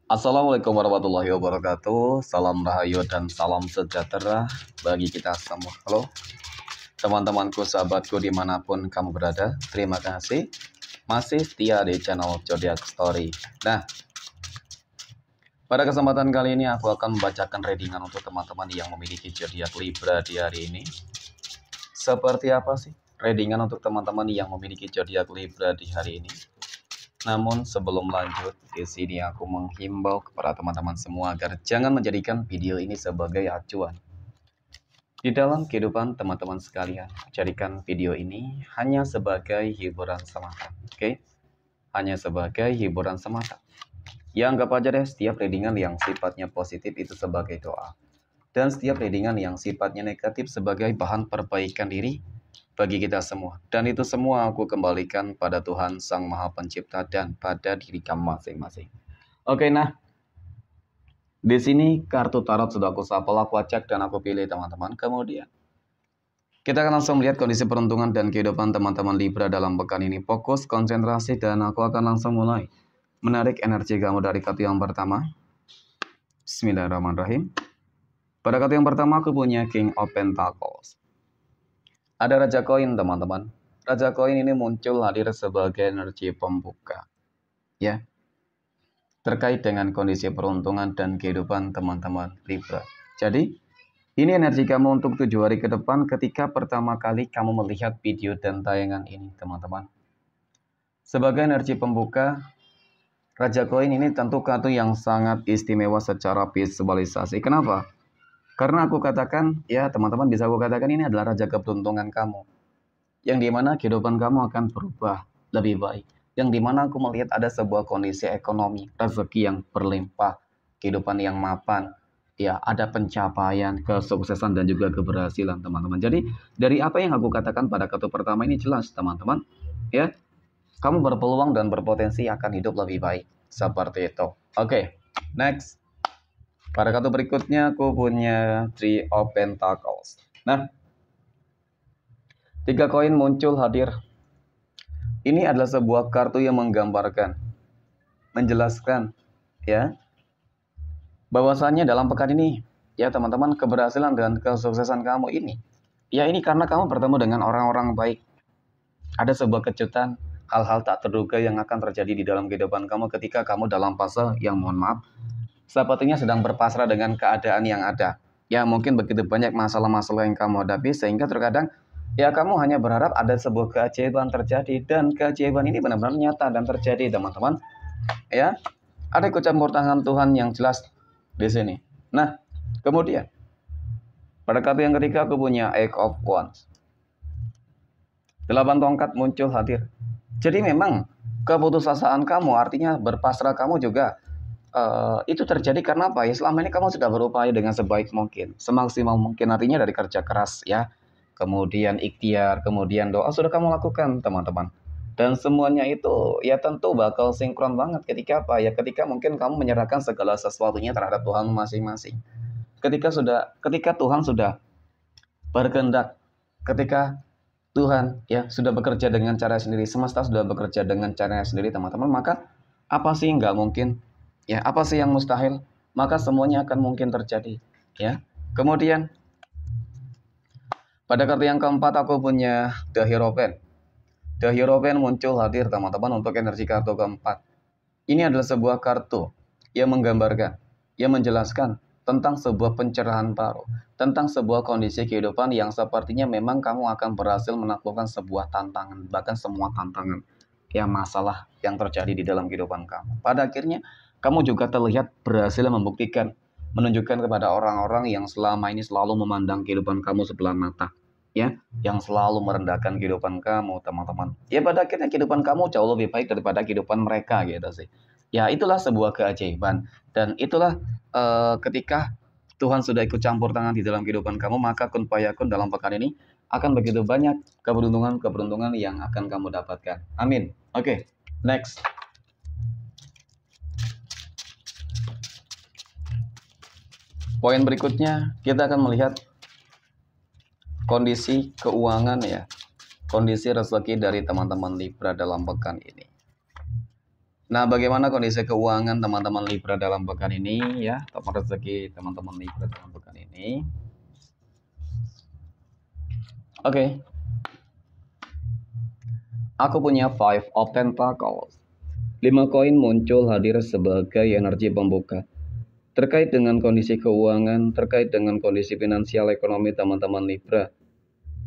Assalamualaikum warahmatullahi wabarakatuh. Salam rahayu dan salam sejahtera bagi kita semua. Halo teman-temanku, sahabatku dimanapun kamu berada. Terima kasih masih setia di channel Zodiac Story. Nah, pada kesempatan kali ini aku akan membacakan readingan untuk teman-teman yang memiliki zodiak Libra di hari ini. Seperti apa sih readingan untuk teman-teman yang memiliki zodiak Libra di hari ini? Namun sebelum lanjut, di sini aku menghimbau kepada teman-teman semua agar jangan menjadikan video ini sebagai acuan. Di dalam kehidupan teman-teman sekalian, jadikan video ini hanya sebagai hiburan semata. Oke? Hanya sebagai hiburan semata. Ya, anggap aja deh setiap readingan yang sifatnya positif itu sebagai doa. Dan setiap readingan yang sifatnya negatif sebagai bahan perbaikan diri bagi kita semua. Dan itu semua aku kembalikan pada Tuhan Sang Maha Pencipta dan pada diri kamu masing-masing. Oke, nah. Di sini kartu tarot sudah aku shuffle, aku acak dan aku pilih teman-teman. Kemudian kita akan langsung melihat kondisi peruntungan dan kehidupan teman-teman Libra dalam pekan ini. Fokus, konsentrasi, dan aku akan langsung mulai menarik energi kamu dari kartu yang pertama. Bismillahirrahmanirrahim. Pada kartu yang pertama aku punya King of Pentacles. Ada Raja Koin, teman-teman. Raja Koin ini muncul hadir sebagai energi pembuka. Ya. Terkait dengan kondisi peruntungan dan kehidupan teman-teman Libra. Jadi, ini energi kamu untuk 7 hari ke depan ketika pertama kali kamu melihat video dan tayangan ini, teman-teman. Sebagai energi pembuka, Raja Koin ini tentu kartu yang sangat istimewa secara visualisasi. Kenapa? Karena aku katakan, ya teman-teman bisa aku katakan ini adalah raja keberuntungan kamu. Yang dimana kehidupan kamu akan berubah lebih baik. Yang dimana aku melihat ada sebuah kondisi ekonomi, rezeki yang berlimpah, kehidupan yang mapan, ya ada pencapaian, kesuksesan dan juga keberhasilan teman-teman. Jadi dari apa yang aku katakan pada kartu pertama ini jelas teman-teman, ya kamu berpeluang dan berpotensi akan hidup lebih baik seperti itu. Oke, next. Pada kartu berikutnya aku punya Three of Pentacles. Nah, 3 koin muncul hadir. Ini adalah sebuah kartu yang menggambarkan, menjelaskan, ya, bahwasannya dalam pekan ini, ya teman-teman, keberhasilan dan kesuksesan kamu ini, ya ini karena kamu bertemu dengan orang-orang baik. Ada sebuah kejutan, hal-hal tak terduga yang akan terjadi di dalam kehidupan kamu ketika kamu dalam fase yang mohon maaf, sepertinya sedang berpasrah dengan keadaan yang ada. Ya mungkin begitu banyak masalah-masalah yang kamu hadapi sehingga terkadang ya kamu hanya berharap ada sebuah keajaiban terjadi dan keajaiban ini benar-benar nyata dan terjadi teman-teman. Ya, ada ikut campur tangan Tuhan yang jelas di sini. Nah, kemudian pada kartu yang ketiga aku punya Eight of Wands. 8 tongkat muncul hadir. Jadi memang keputusasaan kamu artinya berpasrah kamu juga itu terjadi karena apa ya? Selama ini kamu sudah berupaya dengan sebaik mungkin, semaksimal mungkin, artinya dari kerja keras ya. Kemudian ikhtiar, kemudian doa sudah kamu lakukan teman-teman. Dan semuanya itu ya tentu bakal sinkron banget ketika apa ya? Ketika mungkin kamu menyerahkan segala sesuatunya terhadap Tuhan masing-masing. Ketika Tuhan sudah berkehendak, ketika Tuhan ya sudah bekerja dengan cara sendiri, semesta sudah bekerja dengan cara sendiri teman-teman, maka apa sih nggak mungkin? Ya, apa sih yang mustahil? Maka semuanya akan mungkin terjadi, ya. Kemudian pada kartu yang keempat aku punya The Hierophant. The Hierophant muncul hadir teman-teman untuk energi kartu keempat. Ini adalah sebuah kartu yang menggambarkan, yang menjelaskan tentang sebuah pencerahan baru, tentang sebuah kondisi kehidupan yang sepertinya memang kamu akan berhasil menaklukkan sebuah tantangan, bahkan semua tantangan, ya masalah yang terjadi di dalam kehidupan kamu. Pada akhirnya kamu juga terlihat berhasil membuktikan, menunjukkan kepada orang-orang yang selama ini selalu memandang kehidupan kamu sebelah mata, ya, yang selalu merendahkan kehidupan kamu, teman-teman. Ya pada akhirnya kehidupan kamu jauh lebih baik daripada kehidupan mereka, gitu sih. Ya itulah sebuah keajaiban dan itulah ketika Tuhan sudah ikut campur tangan di dalam kehidupan kamu, maka kun fayakun dalam pekan ini akan begitu banyak keberuntungan-keberuntungan yang akan kamu dapatkan. Amin. Oke, next. Poin berikutnya, kita akan melihat kondisi keuangan ya, kondisi rezeki dari teman-teman Libra dalam pekan ini. Nah, bagaimana kondisi keuangan teman-teman Libra dalam pekan ini ya? Atau rezeki teman-teman Libra dalam pekan ini. Oke. Aku punya Five of Pentacles. 5 koin muncul hadir sebagai energi pembuka. Terkait dengan kondisi keuangan, terkait dengan kondisi finansial ekonomi teman-teman Libra.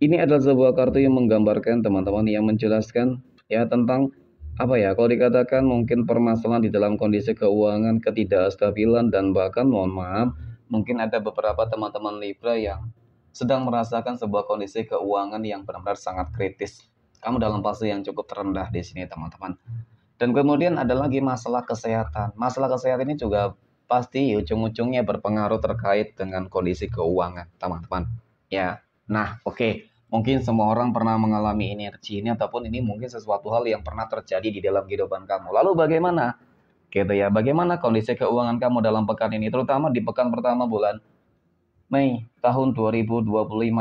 Ini adalah sebuah kartu yang menggambarkan teman-teman yang menjelaskan ya tentang apa ya, kalau dikatakan mungkin permasalahan di dalam kondisi keuangan, ketidakstabilan, dan bahkan mohon maaf, mungkin ada beberapa teman-teman Libra yang sedang merasakan sebuah kondisi keuangan yang benar-benar sangat kritis. Kamu dalam fase yang cukup terendah di sini teman-teman. Dan kemudian ada lagi masalah kesehatan. Masalah kesehatan ini juga pasti ujung-ujungnya berpengaruh terkait dengan kondisi keuangan teman-teman. Ya, nah oke. Mungkin semua orang pernah mengalami energi ini ataupun ini mungkin sesuatu hal yang pernah terjadi di dalam kehidupan kamu. Lalu bagaimana? Gitu ya, bagaimana kondisi keuangan kamu dalam pekan ini, terutama di pekan pertama bulan Mei tahun 2025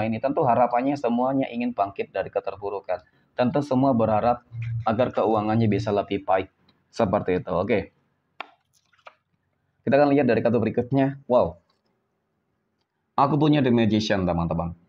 ini. Tentu harapannya semuanya ingin bangkit dari keterpurukan. Tentu semua berharap agar keuangannya bisa lebih baik. Seperti itu, oke. Kita akan lihat dari kartu berikutnya. Wow. Aku punya The Magician, teman-teman.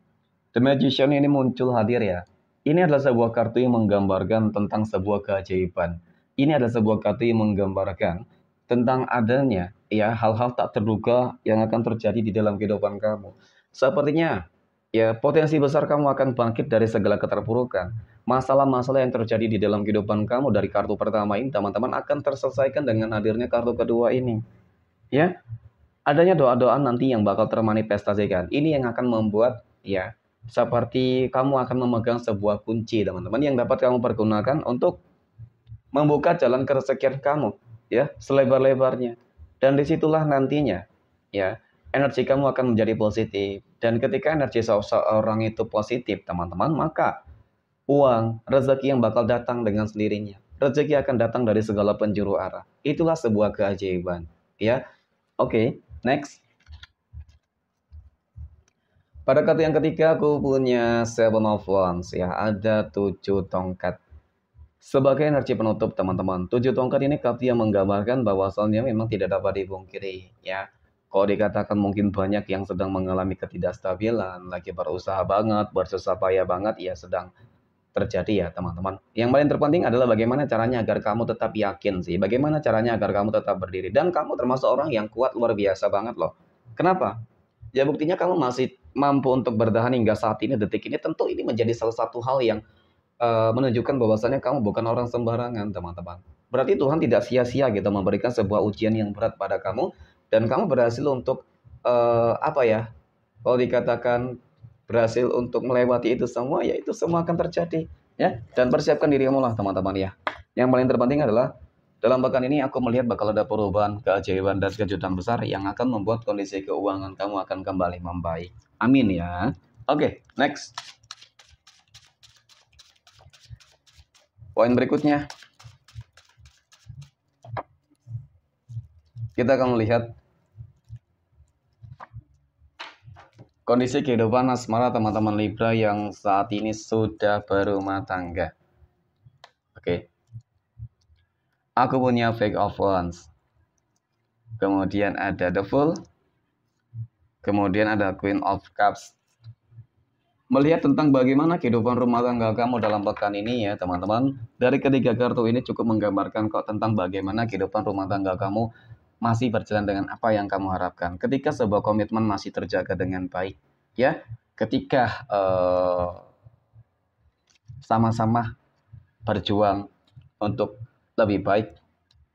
The Magician ini muncul hadir ya. Ini adalah sebuah kartu yang menggambarkan tentang sebuah keajaiban. Ini adalah sebuah kartu yang menggambarkan tentang adanya ya hal-hal tak terduga yang akan terjadi di dalam kehidupan kamu. Sepertinya ya potensi besar kamu akan bangkit dari segala keterpurukan. Masalah-masalah yang terjadi di dalam kehidupan kamu dari kartu pertama ini teman-teman akan terselesaikan dengan hadirnya kartu kedua ini. Ya, adanya doa-doa nanti yang bakal termanifestasikan. Ini yang akan membuat ya seperti kamu akan memegang sebuah kunci teman-teman yang dapat kamu pergunakan untuk membuka jalan kerezekian kamu ya selebar-lebarnya. Dan disitulah nantinya ya energi kamu akan menjadi positif. Dan ketika energi seseorang itu positif teman-teman, maka uang, rezeki yang bakal datang dengan sendirinya. Rezeki akan datang dari segala penjuru arah. Itulah sebuah keajaiban ya. Oke, next. Pada kartu yang ketiga aku punya Seven of Wands ya, ada 7 tongkat. Sebagai energi penutup teman-teman, 7 tongkat ini kartu yang menggambarkan bahwasannya memang tidak dapat dipungkiri ya. Kalau dikatakan mungkin banyak yang sedang mengalami ketidakstabilan, lagi berusaha banget, bersusah payah banget, ya sedang terjadi ya teman-teman. Yang paling terpenting adalah bagaimana caranya agar kamu tetap yakin sih. Bagaimana caranya agar kamu tetap berdiri. Dan kamu termasuk orang yang kuat luar biasa banget loh. Kenapa? Ya buktinya kamu masih mampu untuk bertahan hingga saat ini, detik ini. Tentu ini menjadi salah satu hal yang menunjukkan bahwasannya kamu bukan orang sembarangan teman-teman. Berarti Tuhan tidak sia-sia gitu memberikan sebuah ujian yang berat pada kamu. Dan kamu berhasil untuk apa ya, kalau dikatakan berhasil untuk melewati itu semua, ya itu semua akan terjadi ya. Dan persiapkan dirimu lah teman-teman ya. Yang paling terpenting adalah dalam pekan ini aku melihat bakal ada perubahan, keajaiban, dan kejutan besar yang akan membuat kondisi keuangan kamu akan kembali membaik. Amin ya. Oke, next. Poin berikutnya, kita akan melihat kondisi kehidupan asmara teman-teman Libra yang saat ini sudah berumah tangga. Oke. Aku punya Fake of Wands. Kemudian ada The Fool. Kemudian ada Queen of Cups. Melihat tentang bagaimana kehidupan rumah tangga kamu dalam pekan ini ya teman-teman. Dari ketiga kartu ini cukup menggambarkan kok tentang bagaimana kehidupan rumah tangga kamu masih berjalan dengan apa yang kamu harapkan. Ketika sebuah komitmen masih terjaga dengan baik. Ya, ketika sama-sama berjuang untuk lebih baik,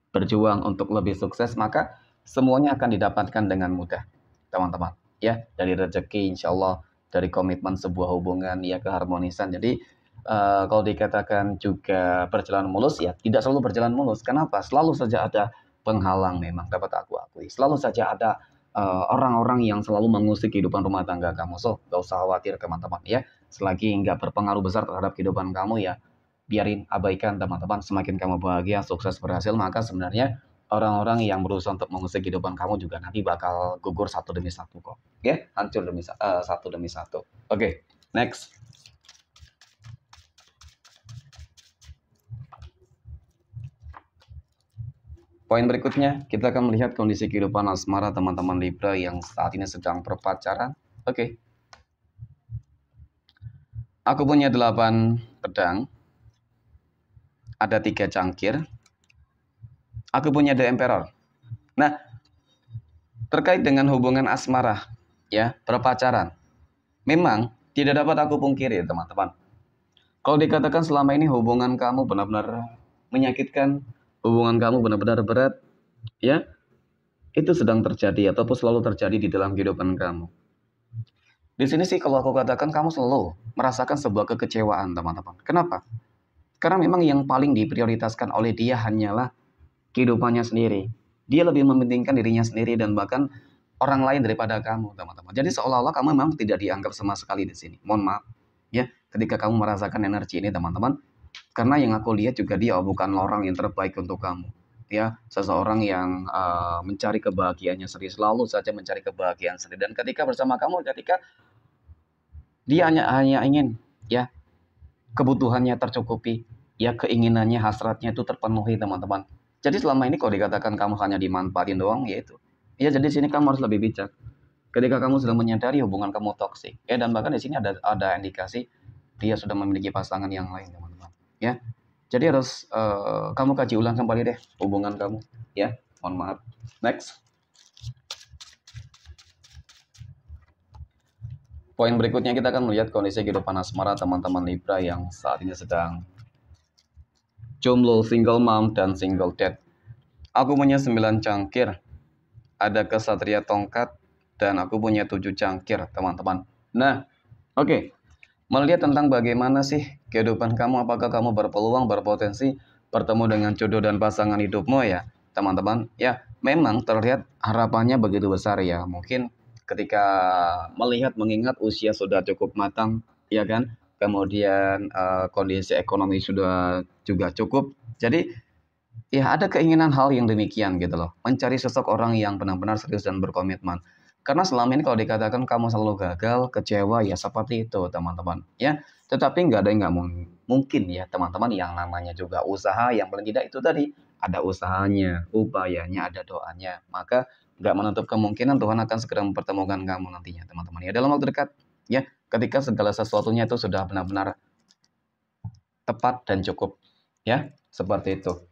berjuang untuk lebih sukses, maka semuanya akan didapatkan dengan mudah, teman-teman. Ya, dari rezeki, insya Allah, dari komitmen sebuah hubungan, ya keharmonisan. Jadi, kalau dikatakan juga berjalan mulus, ya tidak selalu berjalan mulus. Kenapa? Selalu saja ada penghalang memang, dapat aku akui. Selalu saja ada orang-orang yang selalu mengusik kehidupan rumah tangga kamu. So, gak usah khawatir teman-teman ya. Selagi nggak berpengaruh besar terhadap kehidupan kamu ya, biarin, abaikan teman-teman. Semakin kamu bahagia, sukses, berhasil, maka sebenarnya orang-orang yang berusaha untuk mengusik kehidupan kamu juga nanti bakal gugur satu demi satu kok. Oke, hancur satu demi satu. Oke, next. Poin berikutnya, kita akan melihat kondisi kehidupan asmara teman-teman Libra yang saat ini sedang berpacaran. Oke. Aku punya 8 pedang. Ada 3 cangkir. Aku punya The Emperor. Nah, terkait dengan hubungan asmara, ya, berpacaran. Memang tidak dapat aku pungkiri, teman-teman. Kalau dikatakan selama ini hubungan kamu benar-benar menyakitkan, hubungan kamu benar-benar berat, ya, itu sedang terjadi ataupun selalu terjadi di dalam kehidupan kamu. Di sini sih kalau aku katakan kamu selalu merasakan sebuah kekecewaan, teman-teman. Kenapa? Karena memang yang paling diprioritaskan oleh dia hanyalah kehidupannya sendiri. Dia lebih mementingkan dirinya sendiri dan bahkan orang lain daripada kamu, teman-teman. Jadi seolah-olah kamu memang tidak dianggap sama sekali di sini. Mohon maaf, ya, ketika kamu merasakan energi ini, teman-teman. Karena yang aku lihat juga dia bukan orang yang terbaik untuk kamu. Ya, seseorang yang mencari kebahagiaannya sendiri, selalu saja mencari kebahagiaan sendiri. Dan ketika bersama kamu, ketika dia hanya ingin, ya, kebutuhannya tercukupi, ya, keinginannya, hasratnya itu terpenuhi, teman-teman. Jadi selama ini kalau dikatakan kamu hanya dimanfaatin doang, ya itu. Ya, jadi sini kamu harus lebih bijak. Ketika kamu sudah menyadari hubungan kamu toksik, ya, dan bahkan di sini ada indikasi dia sudah memiliki pasangan yang lain, teman-teman. Ya, jadi harus kamu kaji ulang kembali deh hubungan kamu, ya. Mohon maaf. Next. Poin berikutnya kita akan melihat kondisi kehidupan asmara teman-teman Libra yang saat ini sedang jomblo, single mom, dan single dad. Aku punya 9 cangkir, ada kesatria tongkat, dan aku punya 7 cangkir, teman-teman. Nah, oke. Melihat tentang bagaimana sih kehidupan kamu, apakah kamu berpeluang, berpotensi bertemu dengan jodoh dan pasangan hidupmu, ya, teman-teman. Ya, memang terlihat harapannya begitu besar, ya. Mungkin ketika mengingat usia sudah cukup matang, ya kan, kemudian kondisi ekonomi sudah juga cukup, jadi ya ada keinginan hal yang demikian gitu loh, mencari sosok orang yang benar-benar serius dan berkomitmen. Karena selama ini kalau dikatakan kamu selalu gagal, kecewa, ya seperti itu, teman-teman, ya. Tetapi nggak ada yang nggak mungkin, ya, teman-teman, yang namanya juga usaha, yang paling tidak itu tadi, ada usahanya, upayanya, ada doanya. Maka nggak menutup kemungkinan Tuhan akan segera mempertemukan kamu nantinya, teman-teman, ya, dalam waktu dekat, ya, ketika segala sesuatunya itu sudah benar-benar tepat dan cukup, ya, seperti itu.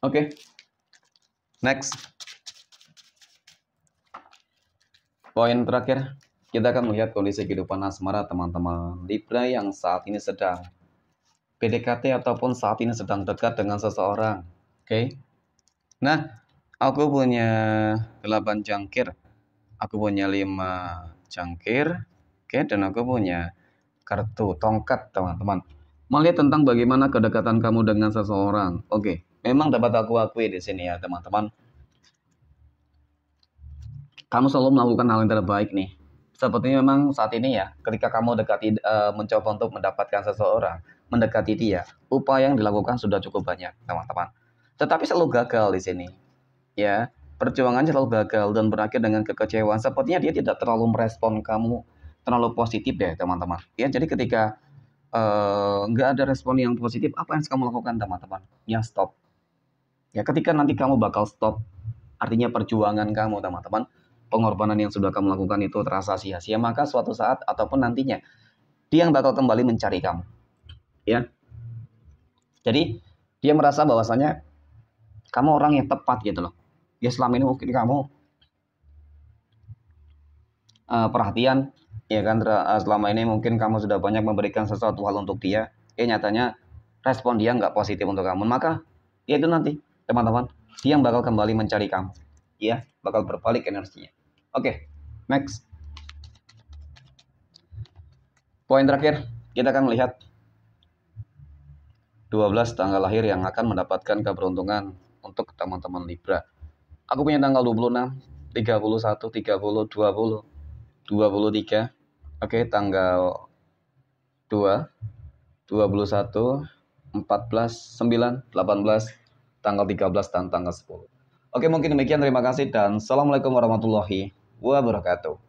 Oke. Next. Poin terakhir, kita akan melihat kondisi kehidupan asmara teman-teman Libra yang saat ini sedang PDKT ataupun saat ini sedang dekat dengan seseorang. Oke. Nah, aku punya 8 cangkir. Aku punya 5 cangkir. Oke, dan aku punya kartu tongkat, teman-teman. Melihat tentang bagaimana kedekatan kamu dengan seseorang. Oke, memang dapat aku akui di sini, ya, teman-teman. Kamu selalu melakukan hal yang terbaik nih. Sepertinya memang saat ini, ya, ketika kamu mencoba untuk mendapatkan seseorang, mendekati dia, upaya yang dilakukan sudah cukup banyak, teman-teman. Tetapi selalu gagal di sini, ya. Perjuangannya selalu gagal dan berakhir dengan kekecewaan. Sepertinya dia tidak terlalu merespon kamu terlalu positif deh, teman-teman. Ya, jadi ketika nggak ada respon yang positif, apa yang harus kamu lakukan, teman-teman? Ya, stop. Ya, ketika nanti kamu bakal stop, artinya perjuangan kamu, teman-teman, pengorbanan yang sudah kamu lakukan itu terasa sia-sia, maka suatu saat ataupun nantinya dia yang bakal kembali mencari kamu, ya. Jadi dia merasa bahwasanya kamu orang yang tepat gitu loh. Ya, selama ini mungkin kamu perhatian, ya kan, selama ini mungkin kamu sudah banyak memberikan sesuatu hal untuk dia, nyatanya respon dia nggak positif untuk kamu, maka ya itu nanti, teman-teman, dia yang bakal kembali mencari kamu, ya, bakal berbalik energinya. Oke, next. Poin terakhir, kita akan melihat 12 tanggal lahir yang akan mendapatkan keberuntungan untuk teman-teman Libra. Aku punya tanggal 26, 31, 30, 20, 23. Oke, tanggal 2, 21, 14, 9, 18, tanggal 13, dan tanggal 10. Oke, mungkin demikian. Terima kasih dan Assalamualaikum warahmatullahi wabarakatuh.